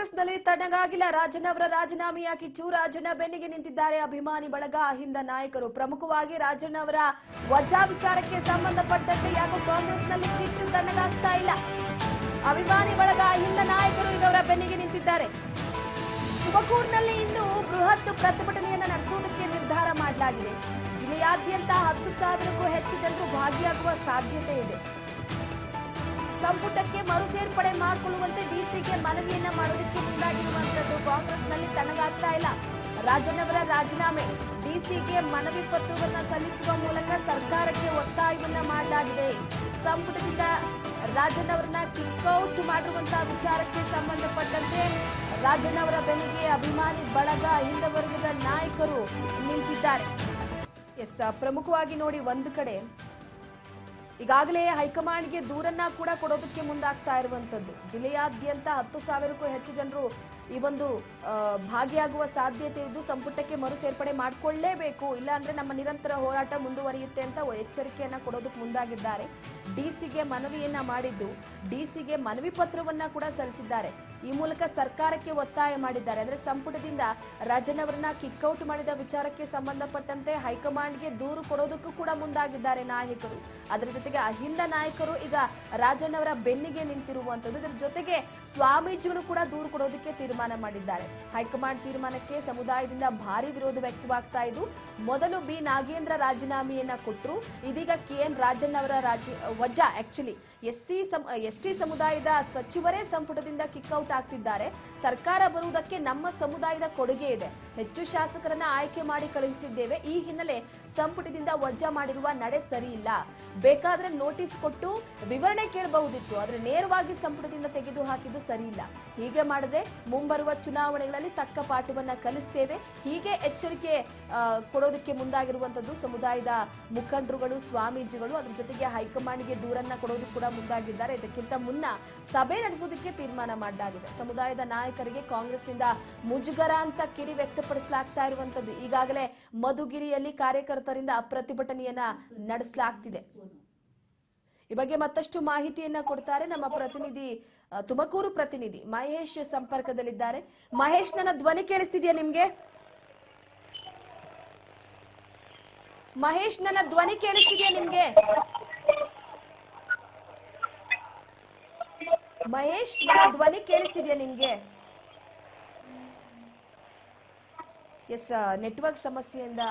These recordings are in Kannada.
ಕಾಂಗ್ರೆಸ್ನಲ್ಲಿ ತಣ್ಣಗಾಗಿಲ್ಲ. ರಾಜಣ್ಣವರ ರಾಜೀನಾಮೆಯ ಕಿಚ್ಚು. ರಾಜಣ್ಣ ಬೆನ್ನಿಗೆ ನಿಂತಿದ್ದಾರೆ ಅಭಿಮಾನಿ ಬಳಗ, ಅಹಿಂದ ನಾಯಕರು. ಪ್ರಮುಖವಾಗಿ ರಾಜಣ್ಣವರ ವಜಾ ವಿಚಾರಕ್ಕೆ ಸಂಬಂಧಪಟ್ಟಂತೆ ಯಾಕೋ ಕಾಂಗ್ರೆಸ್ನಲ್ಲಿ ಕಿಚ್ಚು ತಣ್ಣಗಾಗ್ತಾ ಇಲ್ಲ. ಅಭಿಮಾನಿ ಬಳಗ, ಅಹಿಂದ ನಾಯಕರು ಈಗ ಅವರ ಬೆನ್ನಿಗೆ ನಿಂತಿದ್ದಾರೆ. ತುಮಕೂರಿನಲ್ಲಿ ಇಂದು ಬೃಹತ್ ಪ್ರತಿಭಟನೆಯನ್ನು ನಡೆಸುವುದಕ್ಕೆ ನಿರ್ಧಾರ ಮಾಡಲಾಗಿದೆ. ಜಿಲ್ಲೆಯಾದ್ಯಂತ 10,000ಕ್ಕೂ ಹೆಚ್ಚು ಜನರು ಭಾಗಿಯಾಗುವ ಸಾಧ್ಯತೆ ಇದೆ. ಸಂಪುಟಕ್ಕೆ ಮರು ಸೇರ್ಪಡೆ ಮಾಡಿಕೊಳ್ಳುವಂತೆ ಡಿಸಿಗೆ ಮನವಿಯನ್ನ ಮಾಡೋದಕ್ಕೆ ಮುಂದಾಗಿರುವಂತದ್ದು ಕಾಂಗ್ರೆಸ್ನಲ್ಲಿ ತಣ್ಣಗಾಗ್ತಾ ಇಲ್ಲ. ರಾಜಣ್ಣವರ ರಾಜೀನಾಮೆ, ಡಿಸಿಗೆ ಮನವಿ ಪತ್ರವನ್ನ ಸಲ್ಲಿಸುವ ಮೂಲಕ ಸರ್ಕಾರಕ್ಕೆ ಒತ್ತಾಯವನ್ನ ಮಾಡಲಾಗಿದೆ. ಸಂಪುಟದಿಂದ ರಾಜಣ್ಣವರನ್ನ ಕಿಕ್ಔಟ್ ಮಾಡಿರುವಂತಹ ವಿಚಾರಕ್ಕೆ ಸಂಬಂಧಪಟ್ಟಂತೆ ರಾಜಣ್ಣವರ ಬೆನ್ನಿಗೆ ಅಭಿಮಾನಿ ಬಳಗ, ಹಿಂದ ವರ್ಗದ ನಾಯಕರು ನಿಂತಿದ್ದಾರೆ. ಪ್ರಮುಖವಾಗಿ ನೋಡಿ, ಒಂದು ಕಡೆ ಈಗಾಗಲೇ ಹೈಕಮಾಂಡ್ಗೆ ದೂರನ್ನ ಕೂಡ ಕೊಡೋದಕ್ಕೆ ಮುಂದಾಗ್ತಾ ಇರುವಂತದ್ದು. ಜಿಲ್ಲೆಯಾದ್ಯಂತ 10,000ಕ್ಕೂ ಹೆಚ್ಚು ಜನರು ಈ ಒಂದು ಭಾಗಿಯಾಗುವ ಸಾಧ್ಯತೆ ಇದ್ದು ಸಂಪುಟಕ್ಕೆ ಮರು ಸೇರ್ಪಡೆ ಮಾಡಿಕೊಳ್ಳಲೇಬೇಕು, ಇಲ್ಲಾಂದ್ರೆ ನಮ್ಮ ನಿರಂತರ ಹೋರಾಟ ಮುಂದುವರಿಯುತ್ತೆ ಅಂತ ಎಚ್ಚರಿಕೆಯನ್ನ ಕೊಡೋದಕ್ಕೆ ಮುಂದಾಗಿದ್ದಾರೆ. ಡಿಸಿಗೆ ಮನವಿಯನ್ನ ಮಾಡಿದ್ದು, ಡಿಸಿಗೆ ಮನವಿ ಪತ್ರವನ್ನ ಕೂಡ ಸಲ್ಲಿಸಿದ್ದಾರೆ. ಈ ಮೂಲಕ ಸರ್ಕಾರಕ್ಕೆ ಒತ್ತಾಯ ಮಾಡಿದ್ದಾರೆ. ಅಂದ್ರೆ ಸಂಪುಟದಿಂದ ರಾಜಣ್ಣವರನ್ನ ಕಿಕ್ಔಟ್ ಮಾಡಿದ ವಿಚಾರಕ್ಕೆ ಸಂಬಂಧಪಟ್ಟಂತೆ ಹೈಕಮಾಂಡ್ಗೆ ದೂರು ಕೊಡೋದಕ್ಕೂ ಕೂಡ ಮುಂದಾಗಿದ್ದಾರೆ ನಾಯಕರು. ಅದರ ಜೊತೆಗೆ ಅಹಿಂದ ನಾಯಕರು ಈಗ ರಾಜಣ್ಣವರ ಬೆನ್ನಿಗೆ ನಿಂತಿರುವಂತದ್ದು. ಇದರ ಜೊತೆಗೆ ಸ್ವಾಮೀಜಿಗಳು ಕೂಡ ದೂರು ಕೊಡೋದಕ್ಕೆ ತೀರ್ಮಾನ ಮಾಡಿದ್ದಾರೆ. ಹೈಕಮಾಂಡ್ ತೀರ್ಮಾನಕ್ಕೆ ಸಮುದಾಯದಿಂದ ಭಾರಿ ವಿರೋಧ ವ್ಯಕ್ತವಾಗ್ತಾ ಇದ್ದು, ಮೊದಲು ಬಿ ನಾಗೇಂದ್ರ ರಾಜೀನಾಮೆಯನ್ನ ಕೊಟ್ಟರು. ಇದೀಗ KN ರಾಜಣ್ಣವರ ವಜಾ, ಆಕ್ಚುಲಿ ಎಸ್ಟಿ ಸಮುದಾಯದ ಸಚಿವರೇ ಸಂಪುಟದಿಂದ ಕಿಕ್ಔಟ್ ಆಗ್ತಿದ್ದಾರೆ. ಸರ್ಕಾರ ಬರುವುದಕ್ಕೆ ನಮ್ಮ ಸಮುದಾಯದ ಕೊಡುಗೆ ಇದೆ, ಹೆಚ್ಚು ಶಾಸಕರನ್ನ ಆಯ್ಕೆ ಮಾಡಿ ಕಳುಹಿಸಿದ್ದೇವೆ. ಈ ಹಿನ್ನೆಲೆ ಸಂಪುಟದಿಂದ ವಜಾ ಮಾಡಿರುವ ನಡೆ ಸರಿ ಇಲ್ಲ. ಬೇಕಾದ್ರೆ ನೋಟಿಸ್ ಕೊಟ್ಟು ವಿವರಣೆ ಕೇಳಬಹುದಿತ್ತು, ಆದ್ರೆ ನೇರವಾಗಿ ಸಂಪುಟದಿಂದ ತೆಗೆದು ಹಾಕಿದ್ದು ಸರಿ ಇಲ್ಲ. ಹೀಗೆ ಮಾಡಿದ್ರೆ ಮುಂಬರುವ ಚುನಾವಣೆಗಳಲ್ಲಿ ತಕ್ಕ ಪಾಠವನ್ನ ಕಲಿಸ್ತೇವೆ, ಹೀಗೆ ಎಚ್ಚರಿಕೆ ಕೊಡೋದಕ್ಕೆ ಮುಂದಾಗಿರುವಂತದ್ದು ಸಮುದಾಯದ ಮುಖಂಡರುಗಳು, ಸ್ವಾಮೀಜಿಗಳು. ಅದ್ರ ಜೊತೆಗೆ ಹೈಕಮಾಂಡ್ಗೆ ದೂರನ್ನ ಕೊಡೋದಕ್ಕೆ ಕೂಡ ಮುಂದಾಗಿದ್ದಾರೆ. ಇದಕ್ಕಿಂತ ಮುನ್ನ ಸಭೆ ನಡೆಸೋದಕ್ಕೆ ತೀರ್ಮಾನ ಮಾಡಲಾಗಿದೆ. ಸಮುದಾಯದ ನಾಯಕರಿಗೆ ಕಾಂಗ್ರೆಸ್ನಿಂದ ಮುಜುಗರ ಅಂತ ಕಿಡಿ ವ್ಯಕ್ತಪಡಿಸಲಾಗ್ತಾ ಇರುವಂತದ್ದು. ಈಗಾಗಲೇ ಮಧುಗಿರಿಯಲ್ಲಿ ಕಾರ್ಯಕರ್ತರಿಂದ ಪ್ರತಿಭಟನೆಯನ್ನ ನಡೆಸಲಾಗ್ತಿದೆ. ಈ ಬಗ್ಗೆ ಮತ್ತಷ್ಟು ಮಾಹಿತಿಯನ್ನ ಕೊಡ್ತಾರೆ ನಮ್ಮ ಪ್ರತಿನಿಧಿ, ತುಮಕೂರು ಪ್ರತಿನಿಧಿ ಮಹೇಶ್ ಸಂಪರ್ಕದಲ್ಲಿದ್ದಾರೆ. ಮಹೇಶ್, ನನ್ನ ಧ್ವನಿ ಕೇಳಿಸ್ತಿದ್ಯಾ ನಿಮ್ಗೆ? ಮಹೇಶ್, ನನ್ನ ಧ್ವನಿ ಕೇಳಿಸ್ತಿದ್ಯಾ ನಿಮ್ಗೆ? ಮಹೇಶ್, ನನ್ನ ಧ್ವನಿ ಕೇಳಿಸ್ತಿದ್ಯಾ ನಿಮ್ಗೆ? ನೆಟ್ವರ್ಕ್ ಸಮಸ್ಯೆಯಿಂದ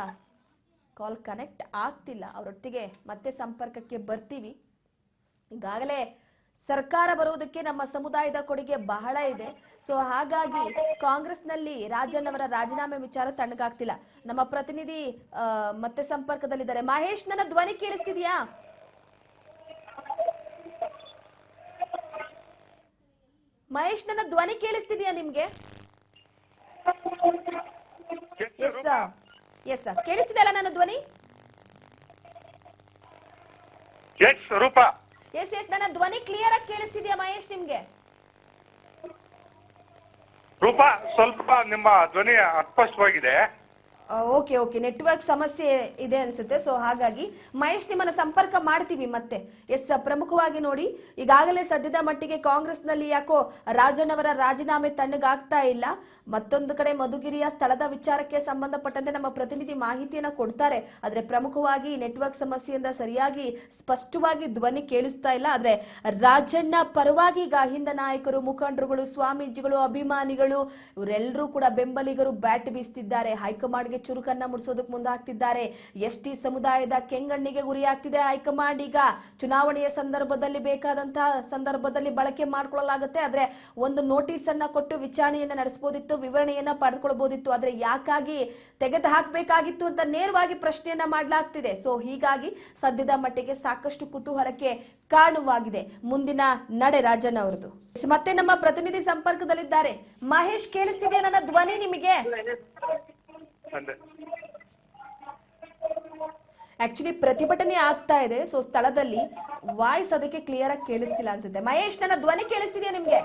ಕಾಲ್ ಕನೆಕ್ಟ್ ಆಗ್ತಿಲ್ಲ. ಅವರೊಟ್ಟಿಗೆ ಮತ್ತೆ ಸಂಪರ್ಕಕ್ಕೆ ಬರ್ತೀವಿ. ಈಗಾಗಲೇ ಸರ್ಕಾರ ಬರುವುದಕ್ಕೆ ನಮ್ಮ ಸಮುದಾಯದ ಕೊಡುಗೆ ಬಹಳ ಇದೆ. ಸೊ ಹಾಗಾಗಿ ಕಾಂಗ್ರೆಸ್ನಲ್ಲಿ ರಾಜಣ್ಣವರ ರಾಜೀನಾಮೆ ವಿಚಾರ ತಣ್ಣಗಾಗ್ತಿಲ್ಲ. ನಮ್ಮ ಪ್ರತಿನಿಧಿ ಮತ್ತೆ ಸಂಪರ್ಕದಲ್ಲಿದ್ದಾರೆ. ಮಹೇಶ್, ನನ್ನ ಧ್ವನಿ ಕೇಳಿಸ್ತಿದ್ಯಾ? ಮಹೇಶ್, ನನ್ನ ಧ್ವನಿ ಕೇಳಿಸ್ತಿದ್ಯಾ ನಿಮ್ಗೆ? ಎಸ್ ಸರ್, ಕೇಳಿಸ್ತಿದೆಯಲ್ಲ ನನ್ನ ಧ್ವನಿ? ಎಸ್, ನನ್ನ ಧ್ವನಿ ಕ್ಲಿಯರ್ ಆಗಿ ಕೇಳಿಸ್ತಿದ್ಯಾ ಮಹೇಶ್ ನಿಮ್ಗೆ? ರೂಪಾ, ಸ್ವಲ್ಪ ನಿಮ್ಮ ಧ್ವನಿ ಅಸ್ಪಷ್ಟವಾಗಿದೆ. ಓಕೆ, ನೆಟ್ವರ್ಕ್ ಸಮಸ್ಯೆ ಇದೆ ಅನ್ಸುತ್ತೆ. ಸೊ ಹಾಗಾಗಿ ಮಹೇಶ್, ನಿಮ್ಮನ್ನ ಸಂಪರ್ಕ ಮಾಡ್ತೀವಿ ಮತ್ತೆ. ಪ್ರಮುಖವಾಗಿ ನೋಡಿ, ಈಗಾಗಲೇ ಸದ್ಯದ ಮಟ್ಟಿಗೆ ಕಾಂಗ್ರೆಸ್ನಲ್ಲಿ ಯಾಕೋ ರಾಜಣ್ಣವರ ರಾಜೀನಾಮೆ ತಣ್ಣಗಾಗ್ತಾ ಇಲ್ಲ. ಮತ್ತೊಂದು ಕಡೆ ಮಧುಗಿರಿಯ ಸ್ಥಳದ ವಿಚಾರಕ್ಕೆ ಸಂಬಂಧಪಟ್ಟಂತೆ ನಮ್ಮ ಪ್ರತಿನಿಧಿ ಮಾಹಿತಿಯನ್ನ ಕೊಡ್ತಾರೆ. ಆದ್ರೆ ಪ್ರಮುಖವಾಗಿ ನೆಟ್ವರ್ಕ್ ಸಮಸ್ಯೆಯಿಂದ ಸರಿಯಾಗಿ ಸ್ಪಷ್ಟವಾಗಿ ಧ್ವನಿ ಕೇಳಿಸ್ತಾ ಇಲ್ಲ. ಆದ್ರೆ ರಾಜಣ್ಣ ಪರವಾಗಿ ಈಗ ಅಹಿಂದ ನಾಯಕರು, ಮುಖಂಡರುಗಳು, ಸ್ವಾಮೀಜಿಗಳು, ಅಭಿಮಾನಿಗಳು ಇವರೆಲ್ಲರೂ ಕೂಡ ಬೆಂಬಲಿಗರು ಬ್ಯಾಟ್ ಬೀಸ್ತಿದ್ದಾರೆ. ಹೈಕಮಾಂಡ್ಗೆ ಚುರುಕನ್ನ ಮುಡಿಸೋದಕ್ಕೆ ಮುಂದಾಗ್ತಿದ್ದಾರೆ. ಎಸ್ಟಿ ಸಮುದಾಯದ ಕೆಂಗಣ್ಣಿಗೆ ಗುರಿಯಾಗ್ತಿದೆ ಹೈಕಮಾಂಡ್. ಈಗ ಚುನಾವಣೆಯ ಸಂದರ್ಭದಲ್ಲಿ ಬೇಕಾದಂತಹ ಸಂದರ್ಭದಲ್ಲಿ ಬಳಕೆ ಮಾಡ್ಕೊಳ್ಳಲಾಗುತ್ತೆ. ಆದ್ರೆ ಒಂದು ನೋಟಿಸ್ ಅನ್ನ ಕೊಟ್ಟು ವಿಚಾರಣೆಯನ್ನ ನಡೆಸಬಹುದಿತ್ತು, ವಿವರಣೆಯನ್ನ ಪಡೆದುಕೊಳ್ಳಬಹುದಿತ್ತು. ಆದ್ರೆ ಯಾಕಾಗಿ ತೆಗೆದು ಹಾಕಬೇಕಾಗಿತ್ತು ಅಂತ ನೇರವಾಗಿ ಪ್ರಶ್ನೆಯನ್ನ ಮಾಡಲಾಗ್ತಿದೆ. ಸೊ ಹೀಗಾಗಿ ಸದ್ಯದ ಮಟ್ಟಿಗೆ ಸಾಕಷ್ಟು ಕುತೂಹಲಕ್ಕೆ ಕಾರಣವಾಗಿದೆ ಮುಂದಿನ ನಡೆ ರಾಜಣ್ಣ ಅವರದು. ಮತ್ತೆ ನಮ್ಮ ಪ್ರತಿನಿಧಿ ಸಂಪರ್ಕದಲ್ಲಿದ್ದಾರೆ. ಮಹೇಶ್, ಕೇಳಿಸ್ತಿದೆಯಾ ನನ್ನ ಧ್ವನಿ ನಿಮಗೆ? ಆಕ್ಚುಲಿ ಪ್ರತಿಭಟನೆ ಆಗ್ತಾ ಇದೆ. ಸೊ ಸ್ಥಳದಲ್ಲಿ ವಾಯ್ಸ್ ಅದಕ್ಕೆ ಕ್ಲಿಯರ್ ಆಗಿ ಕೇಳಿಸ್ತಿಲ್ಲ ಅನ್ಸುತ್ತೆ. ಮಹೇಶ್, ನನ್ನ ಧ್ವನಿ ಕೇಳಿಸ್ತಿದ್ಯಾ ನಿಮ್ಗೆ?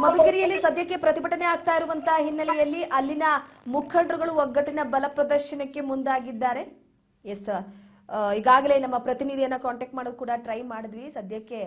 ಮಧುಗಿರಿಯಲ್ಲಿ ಸದ್ಯಕ್ಕೆ ಪ್ರತಿಭಟನೆ ಆಗ್ತಾ ಇರುವಂತಹ ಹಿನ್ನೆಲೆಯಲ್ಲಿ ಅಲ್ಲಿನ ಮುಖಂಡರುಗಳು ಒಗ್ಗಟ್ಟಿನ ಬಲ ಪ್ರದರ್ಶನಕ್ಕೆ ಮುಂದಾಗಿದ್ದಾರೆ. ಈಗಾಗಲೇ ನಮ್ಮ ಪ್ರತಿನಿಧಿಯನ್ನ ಕಾಂಟ್ಯಾಕ್ಟ್ ಮಾಡೋದು ಕೂಡ ಟ್ರೈ ಮಾಡಿದ್ವಿ. ಸದ್ಯಕ್ಕೆ